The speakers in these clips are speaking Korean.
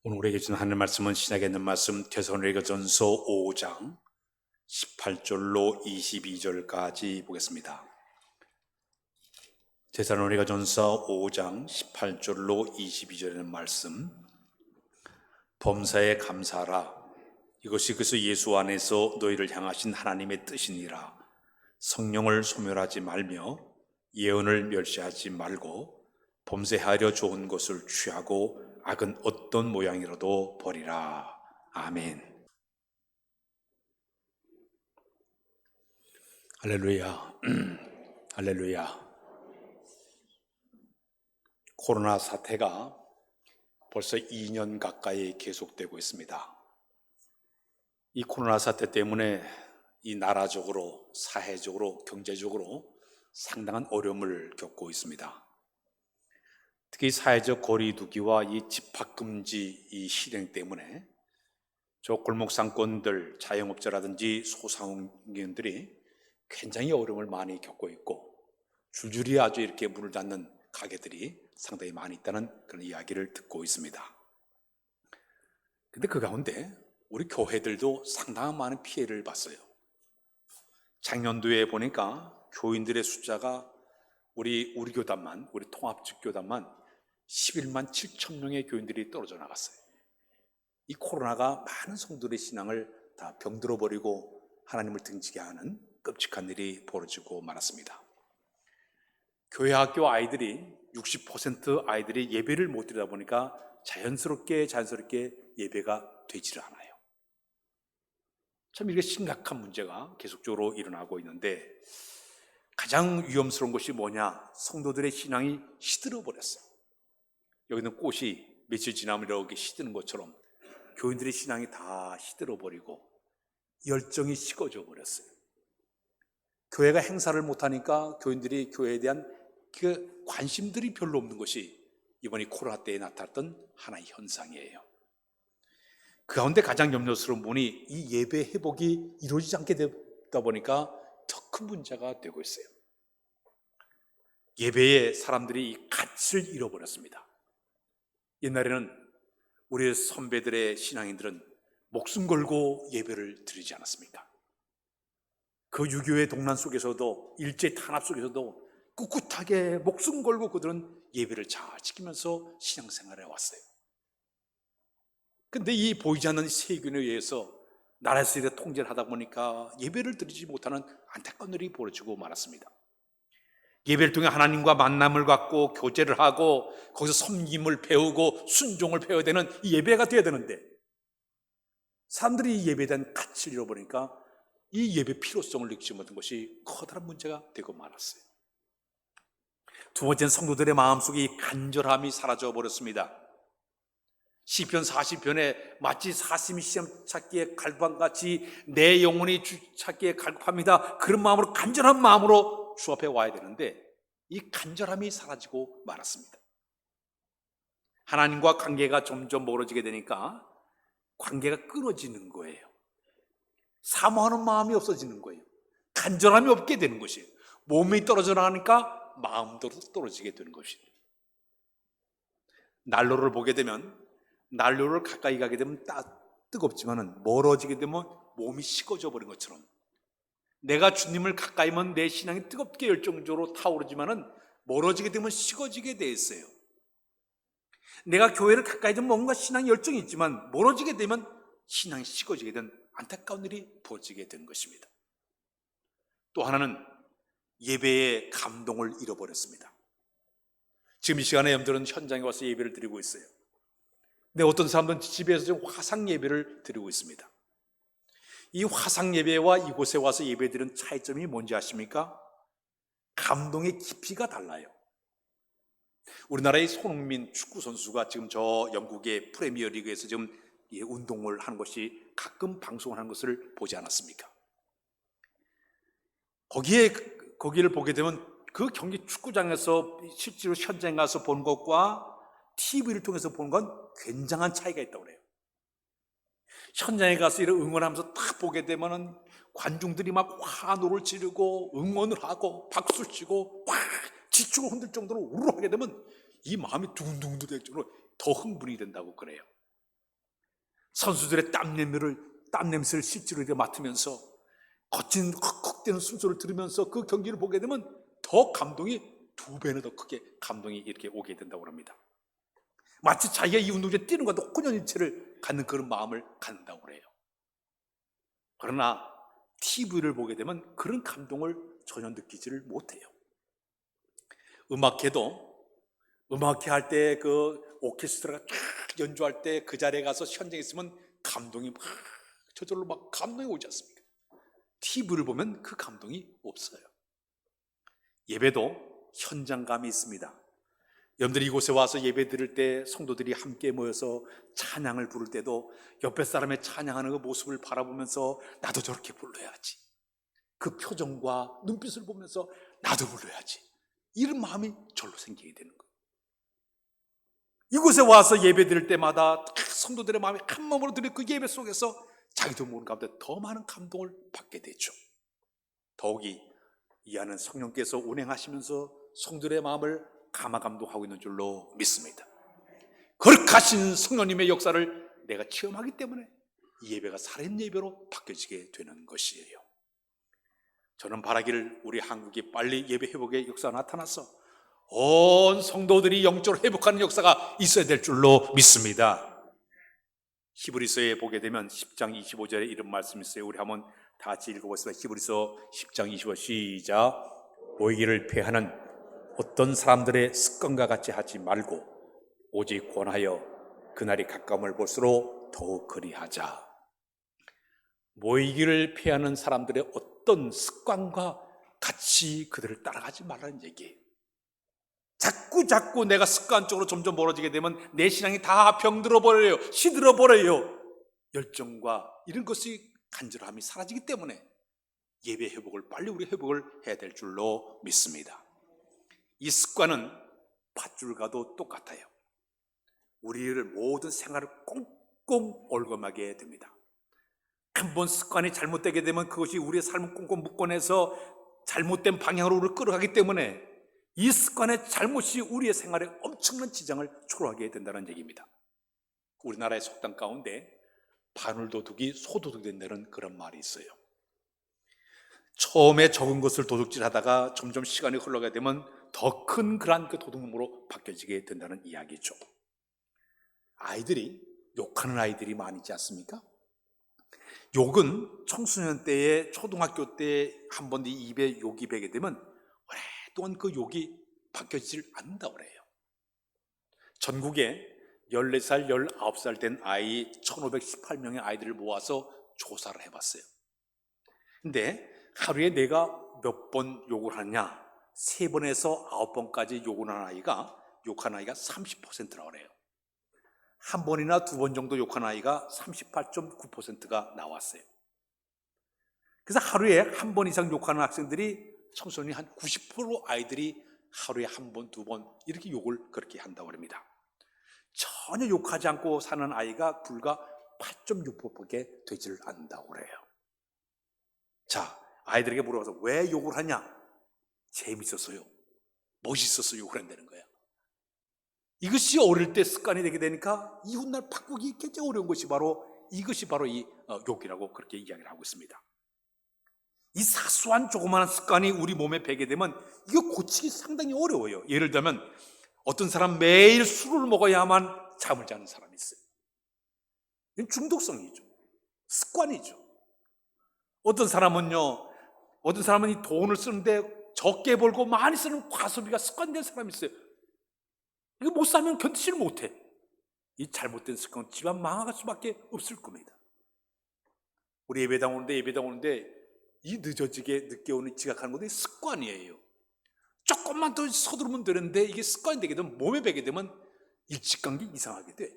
오늘 우리에게 주는 하나님 말씀은 신약에 있는 말씀 데살로니가전서 5장 18절로 22절까지 보겠습니다. 데살로니가전서 5장 18절로 22절의 말씀. 범사에 감사하라. 이것이 그리스도 예수 안에서 너희를 향하신 하나님의 뜻이니라. 성령을 소멸하지 말며 예언을 멸시하지 말고 범죄하려 좋은 것을 취하고 악은 어떤 모양이라도 버리라. 아멘. 할렐루야. 할렐루야. 코로나 사태가 벌써 2년 가까이 계속되고 있습니다. 이 코로나 사태 때문에 이 나라적으로, 사회적으로, 경제적으로 상당한 어려움을 겪고 있습니다. 특히 사회적 거리 두기와 이 집합금지 이 실행 때문에 저 골목 상권들, 자영업자라든지 소상공인들이 굉장히 어려움을 많이 겪고 있고 줄줄이 아주 이렇게 문을 닫는 가게들이 상당히 많이 있다는 그런 이야기를 듣고 있습니다. 근데 그 가운데 우리 교회들도 상당한 많은 피해를 봤어요. 작년도에 보니까 교인들의 숫자가 우리 교단만, 우리 통합직교단만 11만 7천 명의 교인들이 떨어져 나갔어요. 이 코로나가 많은 성도들의 신앙을 다 병들어 버리고 하나님을 등지게 하는 끔찍한 일이 벌어지고 말았습니다. 교회 학교 아이들이 60% 아이들이 예배를 못 드리다 보니까 자연스럽게 예배가 되지를 않아요. 참 이게 심각한 문제가 계속적으로 일어나고 있는데 가장 위험스러운 것이 뭐냐? 성도들의 신앙이 시들어 버렸어요. 여기는 꽃이 며칠 지나면 이렇게 시드는 것처럼 교인들의 신앙이 다 시들어 버리고 열정이 식어져 버렸어요. 교회가 행사를 못하니까 교인들이 교회에 대한 그 관심들이 별로 없는 것이 이번 이 코로나 때에 나타났던 하나의 현상이에요. 그 가운데 가장 염려스러운 부분이 이 예배 회복이 이루어지지 않게 되다 보니까 더 큰 문제가 되고 있어요. 예배에 사람들이 이 가치를 잃어버렸습니다. 옛날에는 우리 선배들의 신앙인들은 목숨 걸고 예배를 드리지 않았습니까? 그 6.25의 동란 속에서도 일제 탄압 속에서도 꿋꿋하게 목숨 걸고 그들은 예배를 잘 지키면서 신앙생활을 해왔어요. 근데 이 보이지 않는 세균에 의해서 나라에서 이렇게 통제를 하다 보니까 예배를 드리지 못하는 안타까운 일이 벌어지고 말았습니다. 예배를 통해 하나님과 만남을 갖고 교제를 하고 거기서 섬김을 배우고 순종을 배워야 되는 이 예배가 되어야 되는데 사람들이 이 예배에 대한 가치를 잃어버리니까 이 예배 필요성을 느끼지 못한 것이 커다란 문제가 되고 말았어요. 두 번째는 성도들의 마음속에 이 간절함이 사라져 버렸습니다. 시편 40편에 마치 사슴이 시험 찾기에 갈급함같이 내 영혼이 주 찾기에 갈급합니다. 그런 마음으로 간절한 마음으로 주 앞에 와야 되는데 이 간절함이 사라지고 말았습니다. 하나님과 관계가 점점 멀어지게 되니까 관계가 끊어지는 거예요. 사모하는 마음이 없어지는 거예요. 간절함이 없게 되는 것이에요. 몸이 떨어져 나가니까 마음도 떨어지게 되는 것입니다. 난로를 보게 되면 난로를 가까이 가게 되면 뜨겁지만은 멀어지게 되면 몸이 식어져 버린 것처럼 내가 주님을 가까이 하면 내 신앙이 뜨겁게 열정적으로 타오르지만은 멀어지게 되면 식어지게 돼 있어요. 내가 교회를 가까이 되면 뭔가 신앙이 열정이 있지만 멀어지게 되면 신앙이 식어지게 된 안타까운 일이 벌어지게 된 것입니다. 또 하나는 예배의 감동을 잃어버렸습니다. 지금 이 시간에 여러분들은 현장에 와서 예배를 드리고 있어요. 근데 어떤 사람들은 집에서 지금 화상 예배를 드리고 있습니다. 이 화상 예배와 이곳에 와서 예배 드리는 차이점이 뭔지 아십니까? 감동의 깊이가 달라요. 우리나라의 손흥민 축구 선수가 지금 저 영국의 프리미어 리그에서 지금 운동을 하는 것이 가끔 방송을 하는 것을 보지 않았습니까? 거기를 보게 되면 그 경기 축구장에서 실제로 현장에 가서 본 것과 TV를 통해서 보는 건 굉장한 차이가 있다고 그래요. 현장에 가서 이렇게 응원하면서 딱 보게 되면은 관중들이 막 환호를 지르고 응원을 하고 박수를 치고 막 지축을 흔들 정도로 우르르 하게 되면 이 마음이 두근두근 될 정도로 더 흥분이 된다고 그래요. 선수들의 땀 냄새를 실제로 이렇게 맡으면서 거친 헉헉대는 숨소리를 들으면서 그 경기를 보게 되면 더 감동이 2배나 더 크게 감동이 이렇게 오게 된다고 합니다. 마치 자기가 이 운동장에 뛰는 것도 혼연일체를 갖는 그런 마음을 갖는다고 그래요. 그러나 TV를 보게 되면 그런 감동을 전혀 느끼지를 못해요. 음악회 할 때 그 오케스트라가 쫙 연주할 때 그 자리에 가서 현장에 있으면 감동이 막 저절로 막 감동이 오지 않습니까? TV를 보면 그 감동이 없어요. 예배도 현장감이 있습니다. 여러분들이 이곳에 와서 예배 드릴 때 성도들이 함께 모여서 찬양을 부를 때도 옆에 사람의 찬양하는 그 모습을 바라보면서 나도 저렇게 불러야지, 그 표정과 눈빛을 보면서 나도 불러야지, 이런 마음이 절로 생기게 되는 거예요. 이곳에 와서 예배 드릴 때마다 성도들의 마음이 한 마음으로 드릴 그 예배 속에서 자기도 모르는 가운데 더 많은 감동을 받게 되죠. 더욱이 이 안은 성령께서 운행하시면서 성도들의 마음을 감화감동하고 있는 줄로 믿습니다. 거룩하신 성령님의 역사를 내가 체험하기 때문에 이 예배가 살아있는 예배로 바뀌어지게 되는 것이에요. 저는 바라기를 우리 한국이 빨리 예배 회복의 역사가 나타나서 온 성도들이 영적으로 회복하는 역사가 있어야 될 줄로 믿습니다. 히브리서에 보게 되면 10장 25절에 이런 말씀이 있어요. 우리 한번 다 같이 읽어보겠습니다. 히브리서 10장 25절 시작. 모이기를 패하는 어떤 사람들의 습관과 같이 하지 말고 오직 권하여 그날이 가까움을 볼수록 더욱 그리하자. 모이기를 피하는 사람들의 어떤 습관과 같이 그들을 따라가지 말라는 얘기예요. 자꾸 내가 습관적으로 점점 멀어지게 되면 내 신앙이 다 병들어 버려요. 시들어 버려요. 열정과 이런 것이 간절함이 사라지기 때문에 예배 회복을 빨리 우리 회복을 해야 될 줄로 믿습니다. 이 습관은 밧줄과도 똑같아요. 우리를 모든 생활을 꽁꽁 얽어매게 됩니다. 한번 습관이 잘못되게 되면 그것이 우리의 삶을 꽁꽁 묶어내서 잘못된 방향으로 우리를 끌어가기 때문에 이 습관의 잘못이 우리의 생활에 엄청난 지장을 초래하게 된다는 얘기입니다. 우리나라의 속담 가운데 바늘도둑이 소도둑이 된다는 그런 말이 있어요. 처음에 적은 것을 도둑질하다가 점점 시간이 흘러가게 되면 더 큰 그런 그 도둑놈으로 바뀌어지게 된다는 이야기죠. 아이들이 욕하는 아이들이 많이 있지 않습니까? 욕은 청소년 때에 초등학교 때 한 번 입에 욕이 배게 되면 오랫동안 그 욕이 바뀌어지질 않는다고 그래요. 전국에 14살, 19살 된 아이 1518명의 아이들을 모아서 조사를 해봤어요. 근데 하루에 내가 몇 번 욕을 하냐? 3번에서 9번까지 욕을 하는 아이가, 욕한 아이가 30%라고 그래요. 한 번이나 2번 정도 욕한 아이가 38.9%가 나왔어요. 그래서 하루에 한 번 이상 욕하는 학생들이, 청소년이 한 90% 아이들이 하루에 한 번, 2번 이렇게 욕을 그렇게 한다고 합니다. 전혀 욕하지 않고 사는 아이가 불과 8.6%밖에 되지를 않는다고 그래요. 자, 아이들에게 물어봐서 왜 욕을 하냐? 재밌었어요. 멋있어서 욕을 한다는 거야. 이것이 어릴 때 습관이 되게 되니까 이훗날 바꾸기 굉장히 어려운 것이 이것이 바로 이 욕이라고 그렇게 이야기를 하고 있습니다. 이 사소한 조그마한 습관이 우리 몸에 배게 되면 이거 고치기 상당히 어려워요. 예를 들면 어떤 사람 매일 술을 먹어야만 잠을 자는 사람이 있어요. 이건 중독성이죠. 습관이죠. 어떤 사람은 이 돈을 쓰는데 적게 벌고 많이 쓰는 과소비가 습관된 사람이 있어요. 이거 못 사면 견디지를 못해. 이 잘못된 습관은 집안 망할 수밖에 없을 겁니다. 우리 예배당 오는데 이 늦게 오는 지각하는 것도 습관이에요. 조금만 더 서두르면 되는데 이게 습관이 되게 되면, 몸에 배게 되면 일찍 간 게 이상하게 돼.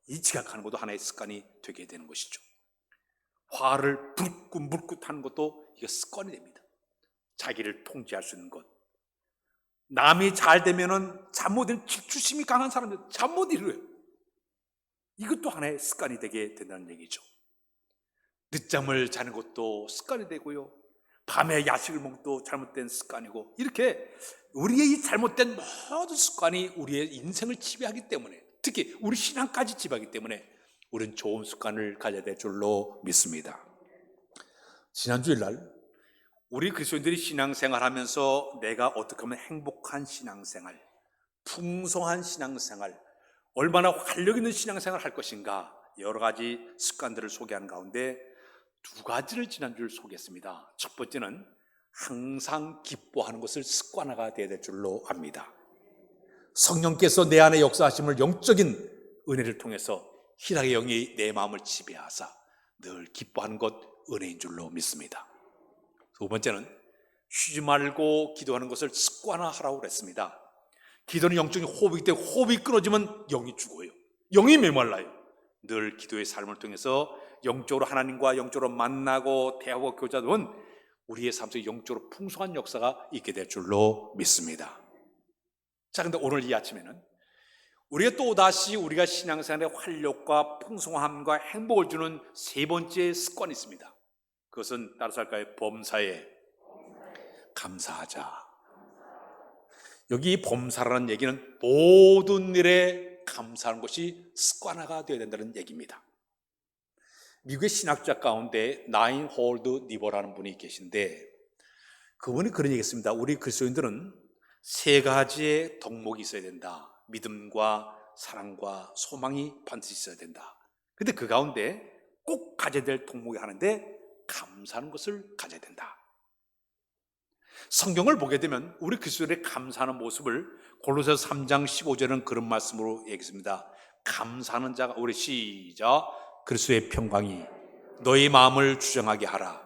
이 지각하는 것도 하나의 습관이 되게 되는 것이죠. 화를 불끈불끈 하는 것도 이게 습관이 됩니다. 자기를 통제할 수 있는 것. 남이 잘 되면은 잘못된 질투심이 강한 사람들 잘못 이루어요. 이것도 하나의 습관이 되게 된다는 얘기죠. 늦잠을 자는 것도 습관이 되고요. 밤에 야식을 먹는 것도 잘못된 습관이고, 이렇게 우리의 이 잘못된 모든 습관이 우리의 인생을 지배하기 때문에, 특히 우리 신앙까지 지배하기 때문에 우린 좋은 습관을 가져야 될 줄로 믿습니다. 지난 주일날 우리 그리스도인들이 신앙생활하면서 내가 어떻게 하면 행복한 신앙생활, 풍성한 신앙생활, 얼마나 활력 있는 신앙생활을 할 것인가, 여러 가지 습관들을 소개하는 가운데 두 가지를 지난주에 소개했습니다. 첫 번째는 항상 기뻐하는 것을 습관화가 되어야 될 줄로 압니다. 성령께서 내 안에 역사하심을 영적인 은혜를 통해서 희락의 영이 내 마음을 지배하사 늘 기뻐하는 것 은혜인 줄로 믿습니다. 두 번째는 쉬지 말고 기도하는 것을 습관화하라고 그랬습니다. 기도는 영적인 호흡이기 때문에 호흡이 끊어지면 영이 죽어요. 영이 메말라요. 늘 기도의 삶을 통해서 영적으로 하나님과 영적으로 만나고 대화하고 교제하면 우리의 삶 속에 영적으로 풍성한 역사가 있게 될 줄로 믿습니다. 자, 근데 오늘 이 아침에는 우리가 또다시 우리가 신앙생활의 활력과 풍성함과 행복을 주는 세 번째 습관이 있습니다. 그것은 따라서 할까요? 범사에 감사하자. 여기 범사라는 얘기는 모든 일에 감사하는 것이 습관화가 되어야 된다는 얘기입니다. 미국의 신학자 가운데 나인 홀드 니버라는 분이 계신데 그분이 그런 얘기했습니다. 우리 그리스도인들은 세 가지의 덕목이 있어야 된다. 믿음과 사랑과 소망이 반드시 있어야 된다. 근데 그 가운데 꼭 가져야 될 덕목이 하나인데 감사하는 것을 가져야 된다. 성경을 보게 되면 우리 그리스도인의 감사하는 모습을 골로새서 3장 15절은 그런 말씀으로 얘기했습니다. 감사하는 자가, 우리 시작, 그리스도의 평강이 너희 마음을 주장하게 하라.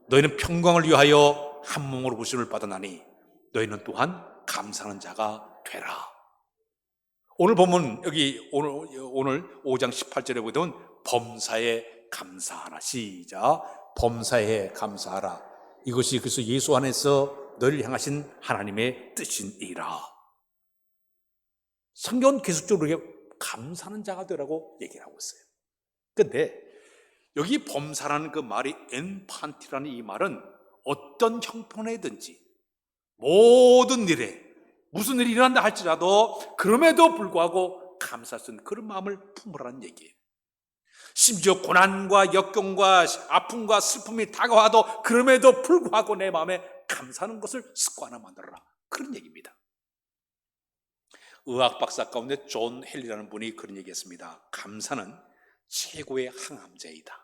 너희는 평강을 위하여 한 몸으로 부심을 받아나니 너희는 또한 감사하는 자가 되라. 오늘 보면 여기 오늘 5장 18절에 보게 되면 범사에 감사하라. 시작, 범사에 감사하라. 이것이 그래서 예수 안에서 너희를 향하신 하나님의 뜻이니라. 성경은 계속적으로 이렇게 감사하는 자가 되라고 얘기를 하고 있어요. 그런데 여기 범사라는 그 말이 엔판티라는 이 말은 어떤 형편에든지 모든 일에 무슨 일이 일어난다 할지라도 그럼에도 불구하고 감사할 수 있는 그런 마음을 품으라는 얘기예요. 심지어 고난과 역경과 아픔과 슬픔이 다가와도 그럼에도 불구하고 내 마음에 감사하는 것을 습관화 만들어라. 그런 얘기입니다. 의학 박사 가운데 존 헬리라는 분이 그런 얘기했습니다. 감사는 최고의 항암제이다.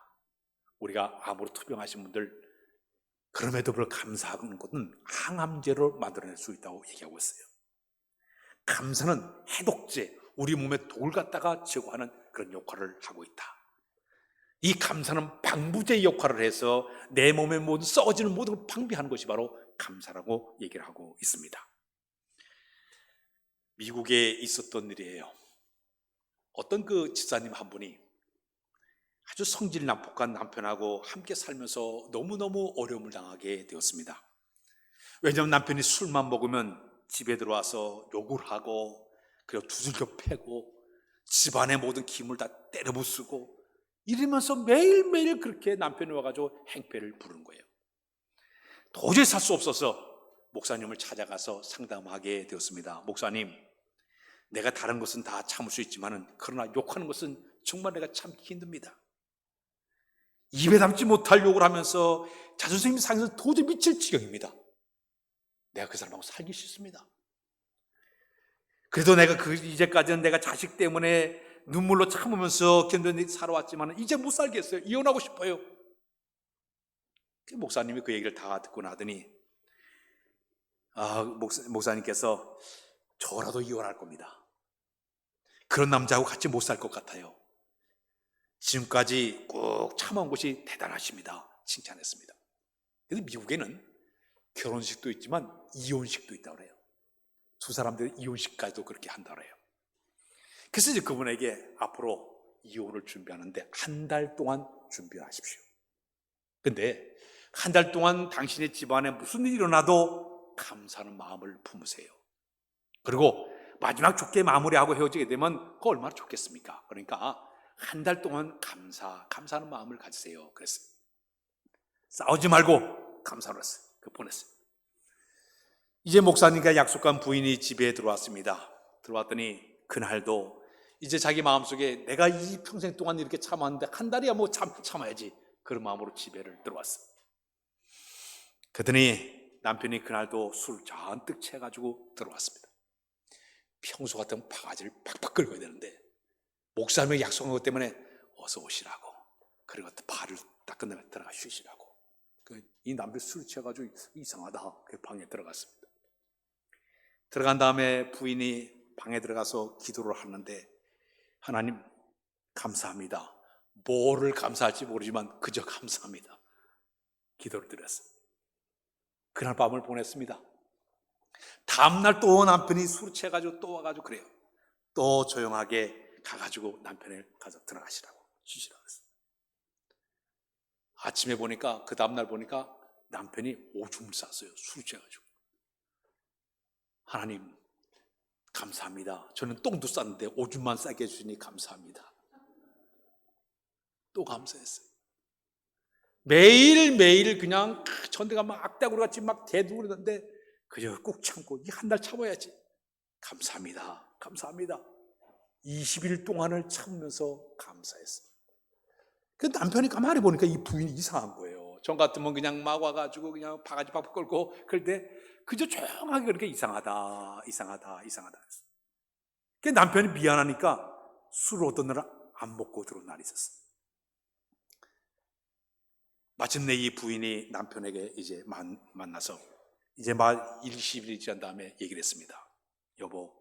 우리가 암으로 투병하신 분들 그럼에도 불구하고 감사하는 것은 항암제로 만들어낼 수 있다고 얘기하고 있어요. 감사는 해독제, 우리 몸에 독을 갖다가 제거하는 그런 역할을 하고 있다. 이 감사는 방부제 역할을 해서 내 몸에 모든 썩어지는 모든 걸 방비하는 것이 바로 감사라고 얘기를 하고 있습니다. 미국에 있었던 일이에요. 어떤 그 집사님 한 분이 아주 성질 난폭한 남편하고 함께 살면서 너무너무 어려움을 당하게 되었습니다. 왜냐하면 남편이 술만 먹으면 집에 들어와서 욕을 하고 그리고 두들겨 패고 집안의 모든 기물 다 때려 부수고 이러면서 매일매일 그렇게 남편이 와가지고 행패를 부르는 거예요. 도저히 살 수 없어서 목사님을 찾아가서 상담하게 되었습니다. 목사님, 내가 다른 것은 다 참을 수 있지만 그러나 욕하는 것은 정말 내가 참기 힘듭니다. 입에 담지 못할 욕을 하면서 자존심이 상해서 도저히 미칠 지경입니다. 내가 그 사람하고 살기 싫습니다. 그래도 내가 이제까지는 내가 자식 때문에 눈물로 참으면서 견뎌내 살아왔지만 이제 못 살겠어요. 이혼하고 싶어요. 목사님이 그 얘기를 다 듣고 나더니 목사님께서 저라도 이혼할 겁니다. 그런 남자하고 같이 못 살 것 같아요. 지금까지 꾹 참아온 것이 대단하십니다. 칭찬했습니다. 그래서 미국에는 결혼식도 있지만 이혼식도 있다고 그래요. 두 사람들이 이혼식까지도 그렇게 한다고 해요. 그래서 이제 그분에게 앞으로 이혼을 준비하는데 한 달 동안 준비하십시오. 근데 한 달 동안 당신의 집안에 무슨 일이 일어나도 감사하는 마음을 품으세요. 그리고 마지막 좋게 마무리하고 헤어지게 되면 그거 얼마나 좋겠습니까? 그러니까 한 달 동안 감사하는 마음을 가지세요. 그랬어요. 싸우지 말고 감사를 했어요. 보냈어요. 이제 목사님과 약속한 부인이 집에 들어왔습니다. 들어왔더니 그날도 이제 자기 마음속에 내가 이 평생 동안 이렇게 참았는데 한 달이야 뭐 참아야지, 그런 마음으로 집에를 들어왔어. 그러더니 남편이 그날도 술 잔뜩 채가지고 들어왔습니다. 평소 같으면 바가지를 팍팍 긁어야 되는데 목사님이 약속한 것 때문에 어서 오시라고, 그리고 발을 딱 끝내면 들어가 쉬시라고. 이 남편 술 취해가지고 이상하다, 그 방에 들어갔습니다. 들어간 다음에 부인이 방에 들어가서 기도를 하는데, 하나님 감사합니다. 뭐를 감사할지 모르지만 그저 감사합니다. 기도를 드렸어요. 그날 밤을 보냈습니다. 다음날 또 남편이 술 취해가지고 또 와가지고 그래요. 또 조용하게 가가지고 남편을 가서 들어가시라고, 쉬시라고 했어요. 아침에 보니까, 그 다음날 보니까 남편이 오줌을 쌌어요. 술 취해가지고. 하나님 감사합니다. 저는 똥도 쌌는데 오줌만 싸게 해주시니 감사합니다. 또 감사했어요. 매일매일 그냥 전대가 막 악다구리 같이 막 대두고 그러는데 그저 꾹 참고, 이 한 달 참아야지. 감사합니다. 감사합니다. 20일 동안을 참으면서 감사했어요. 그 남편이 가만히 보니까 이 부인이 이상한 거예요. 전 같으면 그냥 막 와가지고 그냥 바가지 팍팍 걸고 그럴 때 그저 조용하게 그렇게 이상하다. 그 남편이 미안하니까 술 어떤 날 안 먹고 들어온 날이 있었어요. 마침내 이 부인이 남편에게 이제 만나서 이제 막 20일이 지난 다음에 얘기를 했습니다. 여보,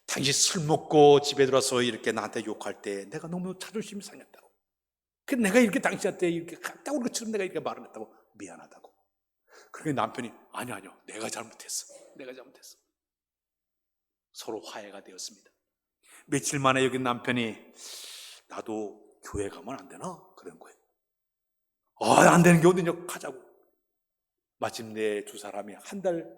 당신 술 먹고 집에 들어와서 이렇게 나한테 욕할 때 내가 너무 자존심이 상했다고. 그 내가 이렇게 당신한테 이렇게 까다로운 것처럼 내가 이렇게 말을 했다고, 미안하다고. 그러니 남편이 아니요, 내가 잘못했어. 서로 화해가 되었습니다. 며칠 만에 여기 남편이 나도 교회 가면 안 되나? 그런 거예요. 안 되는 게 어디냐, 가자고. 마침내 두 사람이 한 달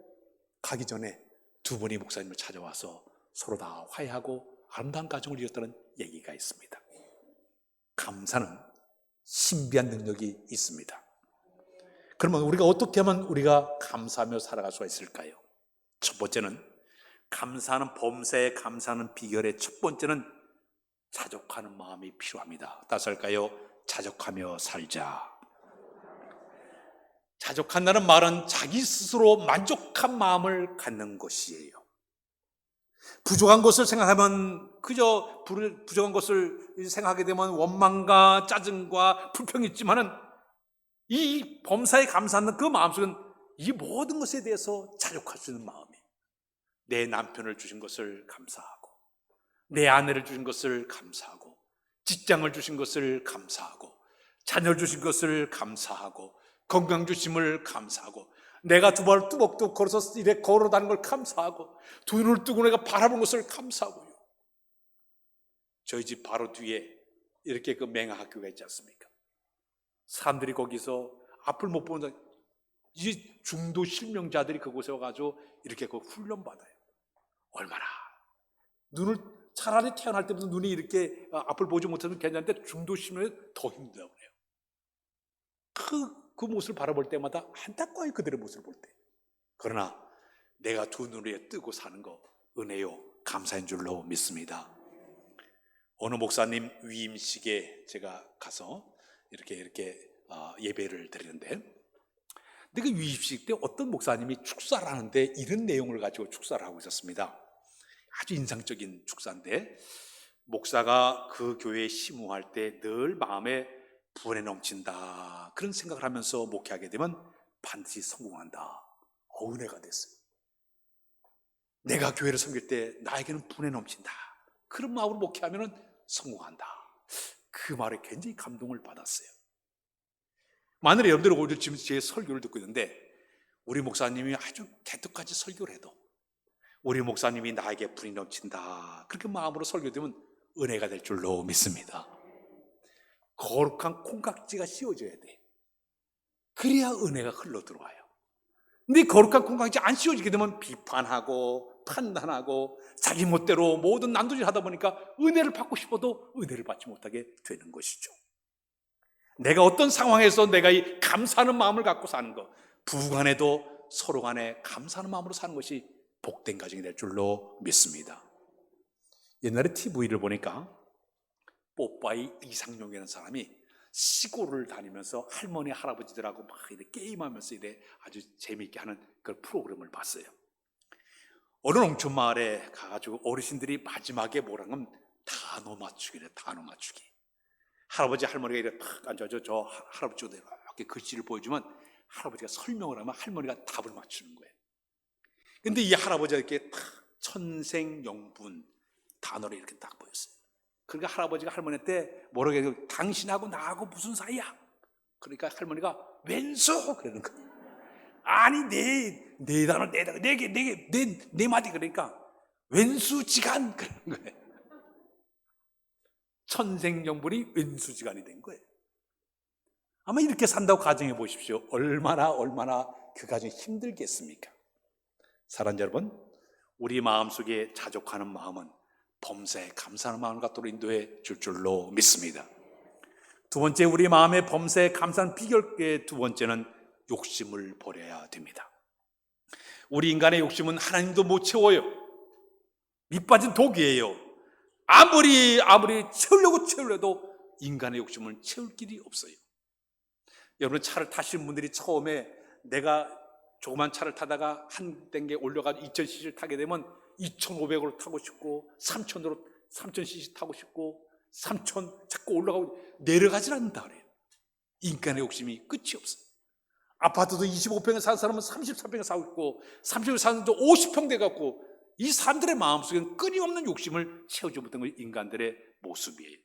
가기 전에 두 분이 목사님을 찾아와서 서로 다 화해하고 아름다운 가정을 이뤘다는 얘기가 있습니다. 감사는 신비한 능력이 있습니다. 그러면 우리가 어떻게 하면 우리가 감사하며 살아갈 수가 있을까요? 첫 번째는, 감사하는 범사에 감사하는 비결의 첫 번째는 자족하는 마음이 필요합니다. 따라서 할까요? 자족하며 살자. 자족한다는 말은 자기 스스로 만족한 마음을 갖는 것이에요. 부족한 것을 생각하면, 그저 부족한 것을 생각하게 되면 원망과 짜증과 불평이 있지만은 이 범사에 감사하는 그 마음속은 이 모든 것에 대해서 자족할 수 있는 마음이, 내 남편을 주신 것을 감사하고, 내 아내를 주신 것을 감사하고, 직장을 주신 것을 감사하고, 자녀를 주신 것을 감사하고, 건강 주심을 감사하고, 내가 두 발 뚜벅뚜벅 걸어서 이렇게 걸어다니는 걸 감사하고, 두 눈을 뜨고 내가 바라본 것을 감사하고요. 저희 집 바로 뒤에 이렇게 그 맹아학교가 있지 않습니까? 사람들이 거기서 앞을 못 보는 이 중도 실명자들이 그곳에 와가지고 이렇게 그 훈련받아요. 얼마나 눈을, 차라리 태어날 때부터 눈이 이렇게 앞을 보지 못하면 괜찮은데 중도 실명이 더 힘들다고 그래요. 그 모습을 바라볼 때마다 안타까워요, 그들의 모습을 볼 때. 그러나 내가 두 눈에 뜨고 사는 거 은혜요, 감사인 줄로 믿습니다. 어느 목사님 위임식에 제가 가서 이렇게 예배를 드리는데, 근데 그 위임식 때 어떤 목사님이 축사를 하는데 이런 내용을 가지고 축사를 하고 있었습니다. 아주 인상적인 축사인데, 목사가 그 교회에 심호할 때 늘 마음에 분에 넘친다, 그런 생각을 하면서 목회하게 되면 반드시 성공한다. 은혜가 됐어요. 내가 교회를 섬길 때 나에게는 분에 넘친다, 그런 마음으로 목회하면 성공한다. 그 말에 굉장히 감동을 받았어요. 만일에 여러분들 오늘 지금 제 설교를 듣고 있는데 우리 목사님이 아주 개떡같이 설교를 해도 우리 목사님이 나에게 분이 넘친다, 그렇게 마음으로 설교되면 은혜가 될 줄로 믿습니다. 거룩한 콩깍지가 씌워져야 돼. 그래야 은혜가 흘러들어와요. 근데 거룩한 콩깍지 안 씌워지게 되면 비판하고 판단하고 자기 멋대로 모든 난도질 하다 보니까 은혜를 받고 싶어도 은혜를 받지 못하게 되는 것이죠. 내가 어떤 상황에서 내가 이 감사하는 마음을 갖고 사는 것, 부부간에도 서로 간에 감사하는 마음으로 사는 것이 복된 가정이 될 줄로 믿습니다. 옛날에 TV를 보니까 뽀빠이 이상용이라는 사람이 시골을 다니면서 할머니 할아버지들하고 막 이렇게 게임하면서 이래 아주 재미있게 하는 그런 프로그램을 봤어요. 어느 농촌 마을에 가가지고 어르신들이 마지막에 뭐라는 건 단어 맞추기래. 단어 맞추기. 할아버지 할머니가 이렇게 탁 앉아서 저 할아버지도 이렇게 글씨를 보여주면 할아버지가 설명을 하면 할머니가 답을 맞추는 거예요. 근데 이 할아버지가 이렇게 탁 천생연분 단어를 이렇게 딱 보였어요. 그러니까 할아버지가 할머니한테 뭐라고 해요? 당신하고 나하고 무슨 사이야? 그러니까 할머니가 왼수 그러는 거예요. 아니 네 단어 네 마디 그러니까 왼수지간 그러는 거예요. 천생연분이 왼수지간이 된 거예요. 아마 이렇게 산다고 가정해 보십시오. 얼마나 그 가정이 힘들겠습니까? 사랑하는 여러분, 우리 마음속에 자족하는 마음은 범사에 감사하는 마음을 갖도록 인도해 줄 줄로 믿습니다. 두 번째, 우리 마음의 범사에 감사하는 비결의 두 번째는 욕심을 버려야 됩니다. 우리 인간의 욕심은 하나님도 못 채워요. 밑빠진 독이에요. 아무리 채우려도 인간의 욕심은 채울 길이 없어요. 여러분, 차를 타시는 분들이 처음에 내가 조그만 차를 타다가 한 단계 올려가지고 2000cc를 타게 되면 2500으로 타고 싶고 3000cc 타고 싶고 3000 자꾸 올라가고 내려가질 않는다 그래요. 인간의 욕심이 끝이 없어요. 아파트도 25평에 사는 사람은 33평에 사고 있고 30평에 사는 사람도 50평 돼갖고 이 사람들의 마음속에는 끊임없는 욕심을 채우지 못한 것이 인간들의 모습이에요.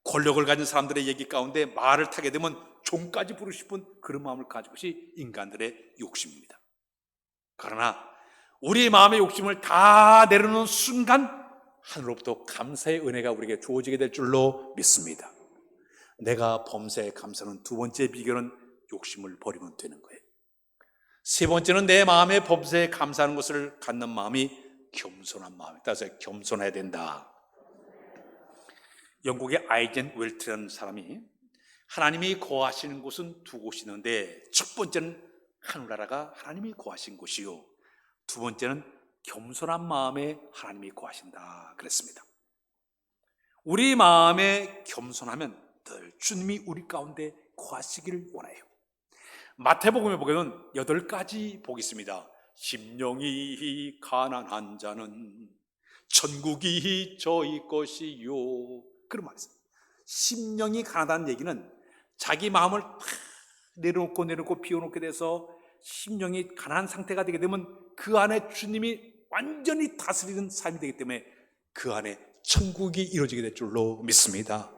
권력을 가진 사람들의 얘기 가운데 말을 타게 되면 종까지 부르고 싶은 그런 마음을 가진 것이 인간들의 욕심입니다. 그러나 우리의 마음의 욕심을 다 내려놓는 순간 하늘로부터 감사의 은혜가 우리에게 주어지게 될 줄로 믿습니다. 내가 범사에 감사하는 두 번째 비결은 욕심을 버리면 되는 거예요. 세 번째는 내 마음의 범사에 감사하는 것을 갖는 마음이 겸손한 마음이다. 따라서 겸손해야 된다. 영국의 아이젠 웰트라는 사람이 하나님이 거하시는 곳은 두 곳이 있는데 첫 번째는 하늘나라가 하나님이 거하신 곳이요, 두 번째는 겸손한 마음에 하나님이 거하신다 그랬습니다. 우리 마음에 겸손하면 늘 주님이 우리 가운데 거하시기를 원해요. 마태복음에 보면 8가지 복이 있습니다. 심령이 가난한 자는 천국이 저희 것이요, 그런 말이 있어요. 심령이 가난하다는 얘기는 자기 마음을 다 내려놓고 비워놓게 돼서 심령이 가난한 상태가 되게 되면 그 안에 주님이 완전히 다스리는 삶이 되기 때문에 그 안에 천국이 이루어지게 될 줄로 믿습니다.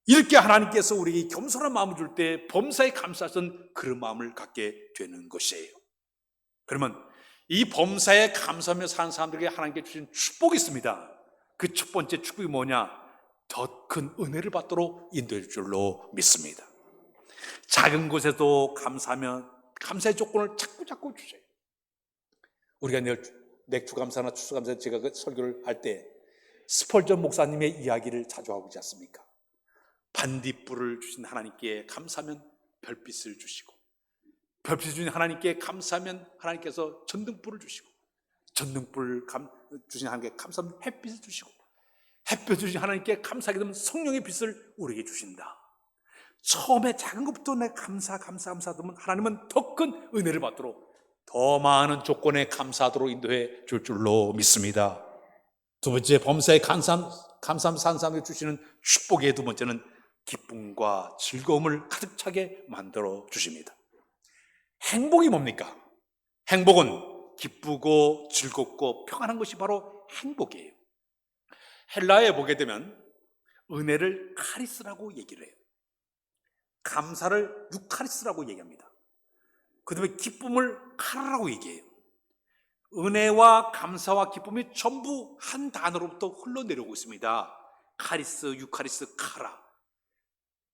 이렇게 하나님께서 우리에게 겸손한 마음을 줄 때 범사에 감사하신 그런 마음을 갖게 되는 것이에요. 그러면 이 범사에 감사하며 사는 사람들에게 하나님께 주신 축복이 있습니다. 그 첫 번째 축복이 뭐냐? 더 큰 은혜를 받도록 인도해 줄 줄로 믿습니다. 작은 것에도 감사하면 감사의 조건을 자꾸 주세요. 우리가 늘 맥주감사나 추수감사 제가 그 설교를 할 때 스펄전 목사님의 이야기를 자주 하고 있지 않습니까? 반딧불을 주신 하나님께 감사하면 별빛을 주시고, 별빛을 주신 하나님께 감사하면 하나님께서 전등불을 주시고, 전등불 주신 하나님께 감사하면 햇빛을 주시고, 햇빛 주신 하나님께 감사하게 되면 성령의 빛을 우리에게 주신다. 처음에 작은 것부터 내 감사하면 하나님은 더 큰 은혜를 받도록 더 많은 조건에 감사하도록 인도해 줄 줄로 믿습니다. 두 번째, 범사에 감사함 사는 사람에게 주시는 축복의 두 번째는 기쁨과 즐거움을 가득 차게 만들어 주십니다. 행복이 뭡니까? 행복은 기쁘고 즐겁고 평안한 것이 바로 행복이에요. 헬라어에 보게 되면 은혜를 카리스라고 얘기를 해요. 감사를 유카리스라고 얘기합니다. 그 다음에 기쁨을 카라라고 얘기해요. 은혜와 감사와 기쁨이 전부 한 단어로부터 흘러내려오고 있습니다. 카리스, 유카리스, 카라.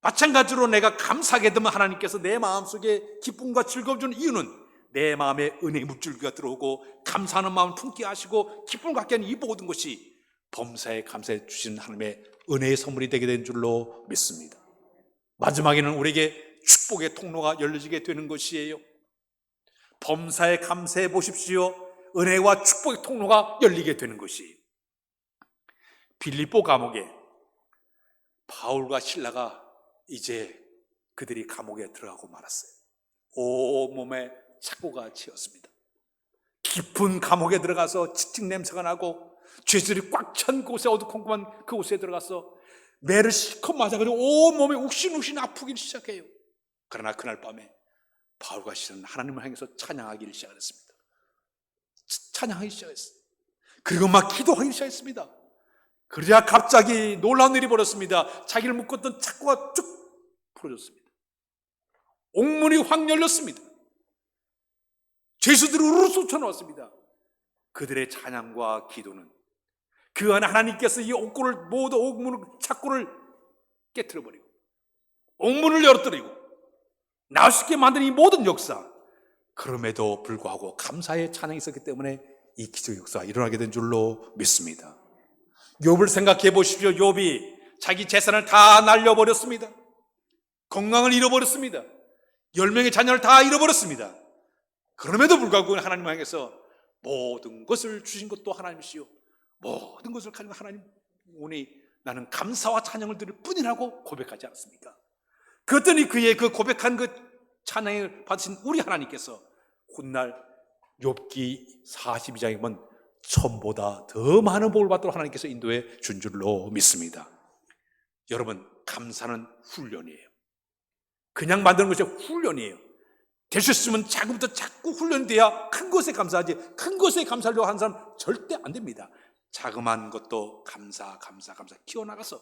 마찬가지로 내가 감사하게 되면 하나님께서 내 마음속에 기쁨과 즐거움을 주는 이유는 내 마음에 은혜의 물줄기가 들어오고 감사하는 마음을 품게 하시고 기쁨을 갖게 하는 이 모든 것이 범사에 감사해 주시는 하나님의 은혜의 선물이 되게 된 줄로 믿습니다. 마지막에는 우리에게 축복의 통로가 열려지게 되는 것이에요. 범사에 감사해 보십시오. 은혜와 축복의 통로가 열리게 되는 것이. 빌립보 감옥에 바울과 실라가 이제 그들이 감옥에 들어가고 말았어요. 온몸에 착고가 치였습니다. 깊은 감옥에 들어가서 칙칙 냄새가 나고 죄들이 꽉 찬 곳에, 어두컴컴한 그 곳에 들어가서 매를 실컷 맞아가지고 온몸에 욱신욱신 아프기 시작해요. 그러나 그날 밤에 바울과 실라는 하나님을 향해서 찬양하기를 시작했습니다. 찬양하기 시작했어요. 그리고 막 기도하기 시작했습니다. 그러자 갑자기 놀라운 일이 벌어졌습니다. 자기를 묶었던 착고가 쭉 풀어졌습니다. 옥문이 확 열렸습니다. 죄수들이 우르르 쏟아나왔습니다. 그들의 찬양과 기도는 그 안에 하나님께서 이 옥고를 모두 옥문을 착고를 깨트려버리고 옥문을 열어뜨리고 나올 수 있게 만든 이 모든 역사, 그럼에도 불구하고 감사의 찬양이 있었기 때문에 이 기적 역사가 일어나게 된 줄로 믿습니다. 욥을 생각해 보십시오. 욥이 자기 재산을 다 날려버렸습니다. 건강을 잃어버렸습니다. 10명의 자녀를 다 잃어버렸습니다. 그럼에도 불구하고 하나님 향해서 모든 것을 주신 것도 하나님이시요 모든 것을 가지고 하나님 오니 나는 감사와 찬양을 드릴 뿐이라고 고백하지 않습니까? 그랬더니 그의 그 고백한 그 찬양을 받으신 우리 하나님께서 훗날 욥기 42장에 보면 처음보다 더 많은 복을 받도록 하나님께서 인도해 준 줄로 믿습니다. 여러분, 감사는 훈련이에요. 그냥 만드는 것이 훈련이에요. 될 수 있으면 작은부터 자꾸 훈련돼야 큰 것에 감사하지, 큰 것에 감사하려고 하는 사람 절대 안 됩니다. 자그마한 것도 감사 키워나가서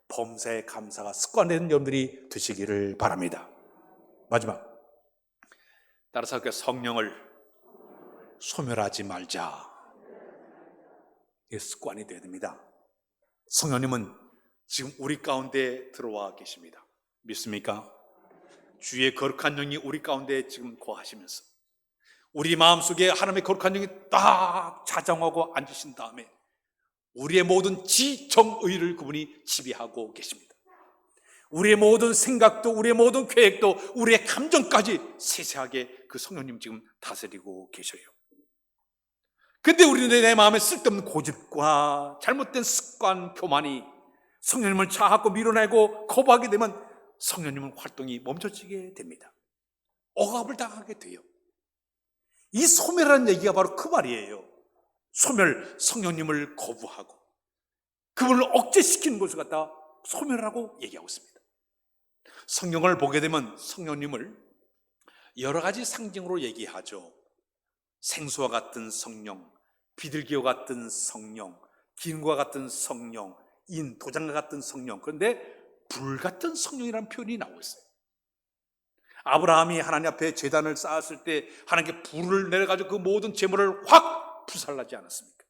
범사의 감사가 습관되는 여러분들이 되시기를 바랍니다. 마지막, 따라서 할게요. 성령을 소멸하지 말자. 이게 습관이 되어야 됩니다. 성령님은 지금 우리 가운데 들어와 계십니다. 믿습니까? 주의 거룩한 영이 우리 가운데 지금 거하시면서 우리 마음속에 하나님의 거룩한 영이 딱 자정하고 앉으신 다음에 우리의 모든 지정의를 그분이 지배하고 계십니다. 우리의 모든 생각도, 우리의 모든 계획도, 우리의 감정까지 세세하게 그 성령님 지금 다스리고 계셔요. 근데 우리는 내 마음에 쓸데없는 고집과 잘못된 습관, 교만이 성령님을 자꾸 밀어내고 거부하게 되면 성령님은 활동이 멈춰지게 됩니다. 억압을 당하게 돼요. 이 소멸하는 얘기가 바로 그 말이에요. 소멸, 성령님을 거부하고 그분을 억제시키는 것을 갖다 소멸하고 얘기하고 있습니다. 성경을 보게 되면 성령님을 여러 가지 상징으로 얘기하죠. 생수와 같은 성령, 비둘기와 같은 성령, 기름과 같은 성령, 도장과 같은 성령. 그런데 불 같은 성령이라는 표현이 나오고 있어요. 아브라함이 하나님 앞에 제단을 쌓았을 때 하나님께 불을 내려가지고 그 모든 제물을 확 불살라지 않았습니까?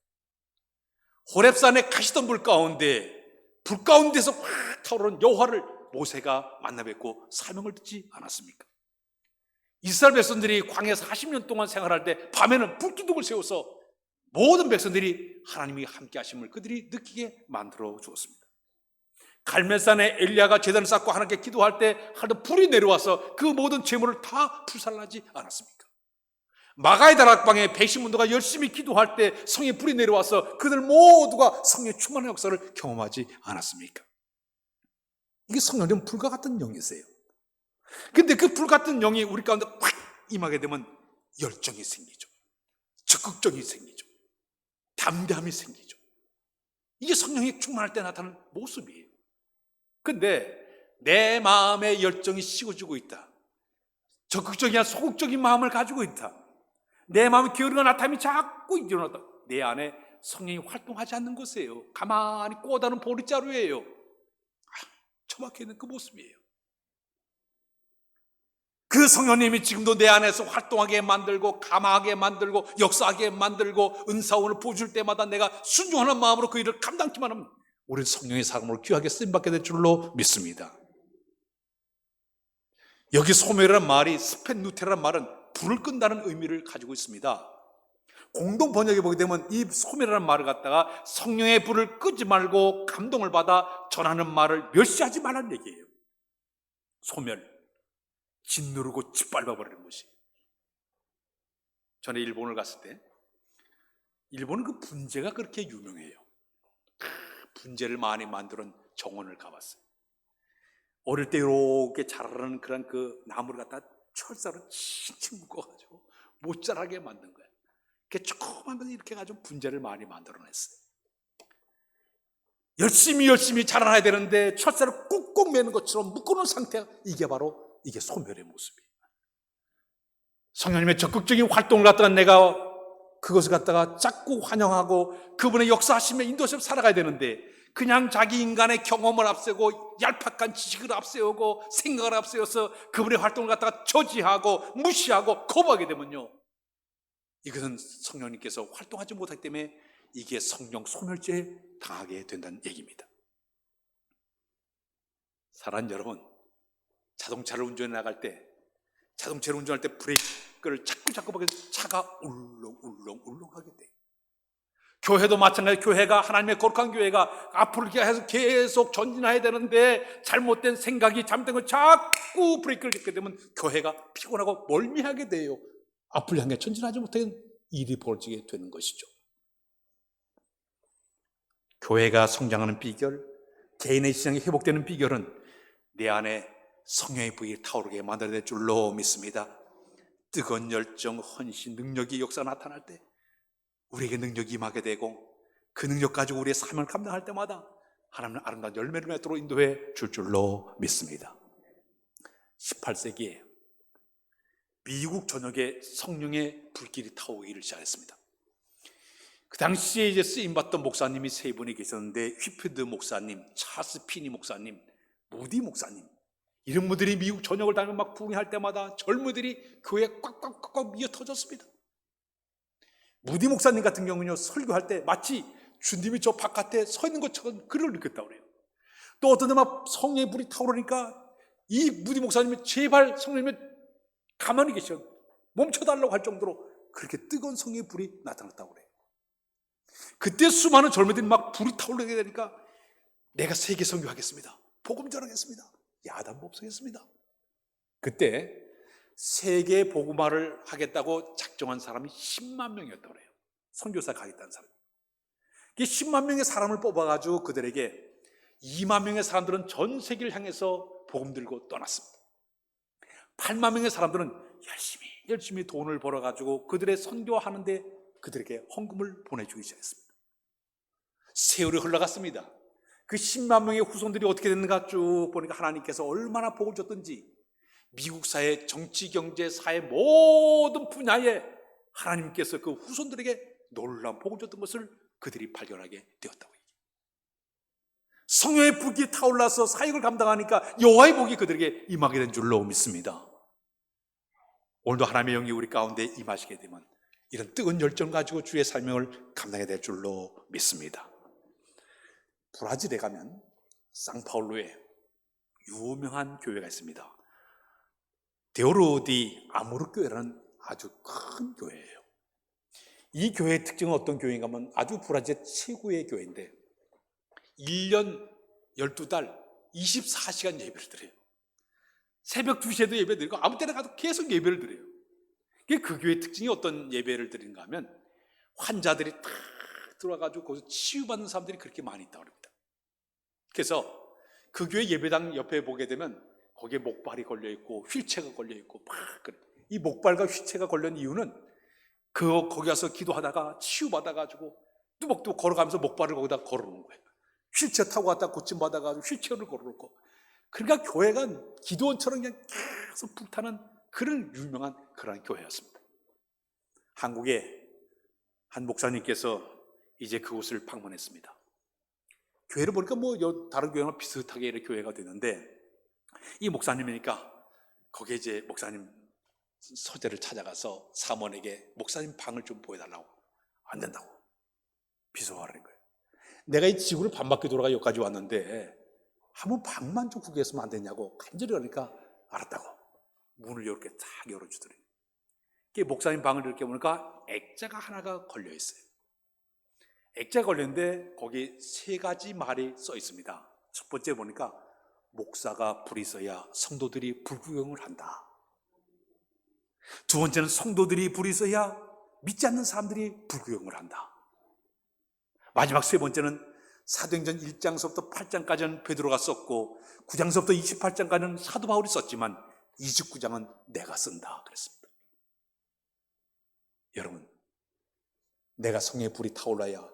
호렙산에 가시던 불 가운데서 확 타오르는 여호와를 모세가 만나 뵙고 사명을 듣지 않았습니까? 이스라엘 백성들이 광야에서 40년 동안 생활할 때 밤에는 불기둥을 세워서 모든 백성들이 하나님이 함께 하심을 그들이 느끼게 만들어 주었습니다. 갈멜산에 엘리야가 제단을 쌓고 하나님께 기도할 때 하늘에 불이 내려와서 그 모든 재물을 다 불살라지 않았습니까? 마가의 다락방에 백신문도가 열심히 기도할 때 성의 불이 내려와서 그들 모두가 성령의 충만한 역사를 경험하지 않았습니까? 이게 성령님 불과 같은 영이세요. 근데 그 불 같은 영이 우리 가운데 확 임하게 되면 열정이 생기죠. 적극적이 생기죠. 담대함이 생기죠. 이게 성령이 충만할 때 나타나는 모습이에요. 근데 내 마음의 열정이 식어지고 있다. 적극적이나 소극적인 마음을 가지고 있다. 내 마음의 게으름과 나타남이 자꾸 일어났다. 내 안에 성령이 활동하지 않는 것이에요. 가만히 꼬다는 보리자루예요. 처박혀 있는 그 모습이에요. 그 성령님이 지금도 내 안에서 활동하게 만들고 감화하게 만들고 역사하게 만들고 은사원을 보여줄 때마다 내가 순종하는 마음으로 그 일을 감당키만 하면 우리 성령의 사람으로 귀하게 쓰임받게 될 줄로 믿습니다. 여기 소멸이라는 말이 스펜누테라는 말은 불을 끈다는 의미를 가지고 있습니다. 공동 번역에 보게 되면 이 소멸이라는 말을 갖다가 성령의 불을 끄지 말고 감동을 받아 전하는 말을 멸시하지 말라는 얘기예요. 소멸, 짓누르고 짓밟아버리는 것이. 전에 일본을 갔을 때 일본은 그 분재가 그렇게 유명해요. 분재를 많이 만드는 정원을 가봤어요. 어릴 때 이렇게 자라는 그런 그 나무를 갖다 철사로 칭칭 묶어가지고 못 자라게 만든 거예요. 이렇게 조그만 거 이렇게 해가지고 분재를 많이 만들어냈어요. 열심히 자라나야 되는데 철사를 꾹꾹 매는 것처럼 묶어놓은 상태가 이게 소멸의 모습이에요. 성령님의 적극적인 활동을 갖다가 내가 그것을 갖다가 자꾸 환영하고 그분의 역사하심에 인도하셔서 살아가야 되는데 그냥 자기 인간의 경험을 앞세우고 얄팍한 지식을 앞세우고 생각을 앞세워서 그분의 활동을 갖다가 저지하고 무시하고 거부하게 되면요, 이것은 성령님께서 활동하지 못하기 때문에 이게 성령 소멸죄에 당하게 된다는 얘기입니다. 사랑하는 여러분, 자동차를 운전해 나갈 때, 자동차를 운전할 때 브레이크를 자꾸 밟아서 차가 울렁울렁하게 돼요. 교회도 마찬가지. 교회가, 하나님의 거룩한 교회가 앞으로 해서 계속 전진해야 되는데 잘못된 생각이, 잘못된 걸 자꾸 브레이크를 밟게 되면 교회가 피곤하고 멀미하게 돼요. 앞을 향해 전진하지 못하는 일이 벌어지게 되는 것이죠. 교회가 성장하는 비결, 개인의 신앙이 회복되는 비결은 내 안에 성령의 불이 타오르게 만들어낼 줄로 믿습니다. 뜨거운 열정, 헌신, 능력이 역사 나타날 때 우리에게 능력이 임하게 되고 그 능력 가지고 우리의 삶을 감당할 때마다 하나님은 아름다운 열매를 맺도록 인도해 줄 줄로 믿습니다. 18세기에 미국 전역에 성령의 불길이 타오르기를 시작했습니다. 그 당시에 이제 쓰임받던 목사님이 세 분이 계셨는데, 휘피드 목사님, 찰스 피니 목사님, 무디 목사님, 이런 분들이 미국 전역을 다니며 막 부흥할 때마다 젊은이들이 교회에 꽉꽉 미어 터졌습니다. 무디 목사님 같은 경우는요, 설교할 때 마치 주님이 저 바깥에 서 있는 것처럼 그를 느꼈다고 그래요. 또 어떤 데 막 성령의 불이 타오르니까 이 무디 목사님이 제발 성령님이 가만히 계셔, 멈춰달라고 할 정도로 그렇게 뜨거운 성령의 불이 나타났다고 그래요. 그때 수많은 젊은이들이 막 불이 타오르게 되니까 내가 세계 선교하겠습니다, 복음 전하겠습니다, 야단법석했습니다. 그때 세계 복음화를 하겠다고 작정한 사람이 10만 명이었다고 그래요. 선교사 가겠다는 사람. 10만 명의 사람을 뽑아가지고 그들에게 2만 명의 사람들은 전 세계를 향해서 복음 들고 떠났습니다. 8만 명의 사람들은 열심히 돈을 벌어가지고 그들의 선교하는데 그들에게 헌금을 보내주기 시작했습니다. 세월이 흘러갔습니다. 그 10만 명의 후손들이 어떻게 됐는가 쭉 보니까 하나님께서 얼마나 복을 줬든지 미국 사회, 정치, 경제, 사회 모든 분야에 하나님께서 그 후손들에게 놀라운 복을 줬던 것을 그들이 발견하게 되었다고 얘기해요. 성령의 불이 타올라서 사역을 감당하니까 여호와의 복이 그들에게 임하게 된 줄로 믿습니다. 오늘도 하나님의 영이 우리 가운데 임하시게 되면 이런 뜨거운 열정 가지고 주의 사명을 감당해야 될 줄로 믿습니다. 브라질에 가면 상파울루에 유명한 교회가 있습니다. 데오로디 아모르 교회라는 아주 큰 교회예요. 이 교회의 특징은 어떤 교회인가 하면 아주 브라질 최고의 교회인데 1년 12달 24시간 예배를 드려요. 새벽 2시에도 예배 드리고 아무 때나 가도 계속 예배를 드려요. 그 교회의 특징이 어떤 예배를 드리는가 하면 환자들이 탁 들어와가지고 거기서 치유받는 사람들이 그렇게 많이 있다고 합니다. 그래서 그 교회 예배당 옆에 보게 되면 거기에 목발이 걸려있고 휠체어가 걸려있고 막 그래. 이 목발과 휠체어가 걸린 이유는 거기 가서 기도하다가 치유받아가지고 뚜벅뚜벅 걸어가면서 목발을 거기다 걸어놓은 거예요. 휠체어 타고 갔다가 고침받아가지고 휠체어를 걸어놓고, 그러니까 교회가 기도원처럼 그냥 계속 불타는 그런 유명한 그런 교회였습니다. 한국에 한 목사님께서 이제 그곳을 방문했습니다. 교회를 보니까 다른 교회랑 비슷하게 이렇게 교회가 되는데, 이 목사님이니까 거기에 이제 목사님 서재를 찾아가서 사모에게 목사님 방을 좀 보여달라고. 안 된다고. 비서하라는 거예요. 내가 이 지구를 반바퀴 돌아가 여기까지 왔는데 한번 방만 좀 구경했으면 안 되냐고 간절히 그러니까 알았다고 문을 이렇게 탁 열어주더래요. 목사님 방을 이렇게 보니까 액자가 하나가 걸려 있어요. 액자가 걸렸는데 거기 3가지 말이 써 있습니다. 첫 번째 보니까 목사가 불이 써야 성도들이 불구경을 한다. 두 번째는 성도들이 불이 써야 믿지 않는 사람들이 불구경을 한다. 마지막 3번째는 사도행전 1장서부터 8장까지는 베드로가 썼고 9장서부터 28장까지는 사도 바울이 썼지만 29장은 내가 쓴다 그랬습니다. 여러분, 내가 성령의 불이 타올라야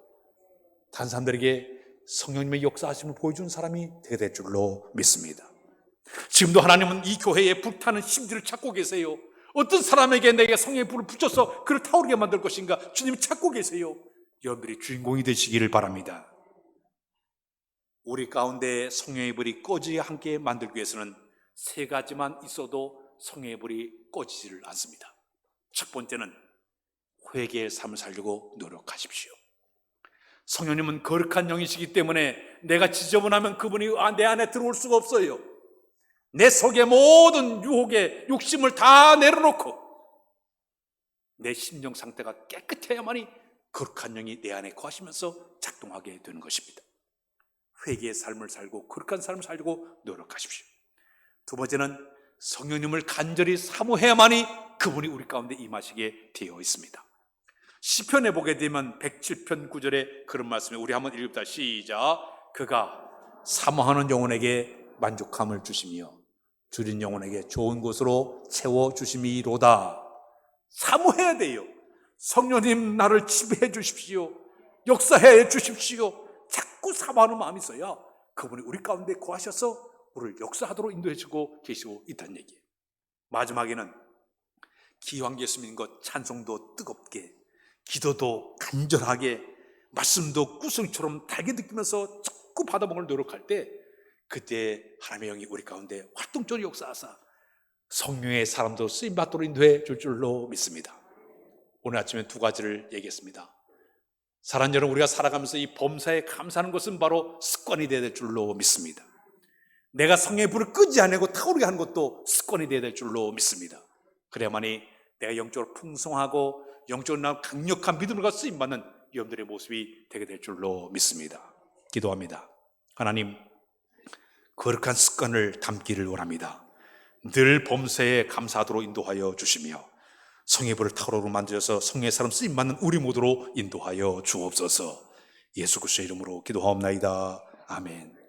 다른 사람들에게 성령님의 역사하심을 보여주는 사람이 되게 될 줄로 믿습니다. 지금도 하나님은 이 교회에 불타는 심지를 찾고 계세요. 어떤 사람에게 내게 성령의 불을 붙여서 그를 타오르게 만들 것인가 주님이 찾고 계세요. 여러분들이 주인공이 되시기를 바랍니다. 우리 가운데 성령의 불이 꺼지게 함께 만들기 위해서는 세 가지만 있어도 성령의 불이 꺼지지를 않습니다. 첫 번째는 회개의 삶을 살려고 노력하십시오. 성령님은 거룩한 영이시기 때문에 내가 지저분하면 그분이 내 안에 들어올 수가 없어요. 내 속의 모든 유혹의 욕심을 다 내려놓고 내 심령 상태가 깨끗해야만이 거룩한 영이 내 안에 거하시면서 작동하게 되는 것입니다. 회개의 삶을 살고 거룩한 삶을 살려고 노력하십시오. 두 번째는 성령님을 간절히 사모해야만이 그분이 우리 가운데 임하시게 되어 있습니다. 시편에 보게 되면 107편 9절에 그런 말씀에 우리 한번 읽읍시다. 시작. 그가 사모하는 영혼에게 만족함을 주시며 줄인 영혼에게 좋은 곳으로 채워주심이로다. 사모해야 돼요. 성령님 나를 지배해 주십시오. 역사해 주십시오. 자꾸 사모하는 마음이 있어야 그분이 우리 가운데 거하셔서 우리를 역사하도록 인도해 주고 계시고 있다는 얘기예요. 마지막에는 기왕 예수 믿는 것 찬송도 뜨겁게, 기도도 간절하게, 말씀도 구성처럼 달게 느끼면서 자꾸 받아먹을 노력할 때 그때 하나님의 영이 우리 가운데 활동적으로 역사하사 성령의 사람도 쓰임받도록 인도해 줄 줄로 믿습니다. 오늘 아침에 두 가지를 얘기했습니다. 사랑하는 여러분, 우리가 살아가면서 이 범사에 감사하는 것은 바로 습관이 되어야 될 줄로 믿습니다. 내가 성령의 불을 끄지 않고 타오르게 하는 것도 습관이 되어야 될 줄로 믿습니다. 그래야만이 내가 영적으로 풍성하고 영적으로 강력한 믿음과 쓰임받는 여러분들의 모습이 되게 될 줄로 믿습니다. 기도합니다. 하나님, 거룩한 습관을 담기를 원합니다. 늘 범사에 감사하도록 인도하여 주시며 성의 불을 타오르게 만들어서 성의 사람 쓰임받는 우리 모두로 인도하여 주옵소서. 예수 그리스도의 이름으로 기도하옵나이다. 아멘.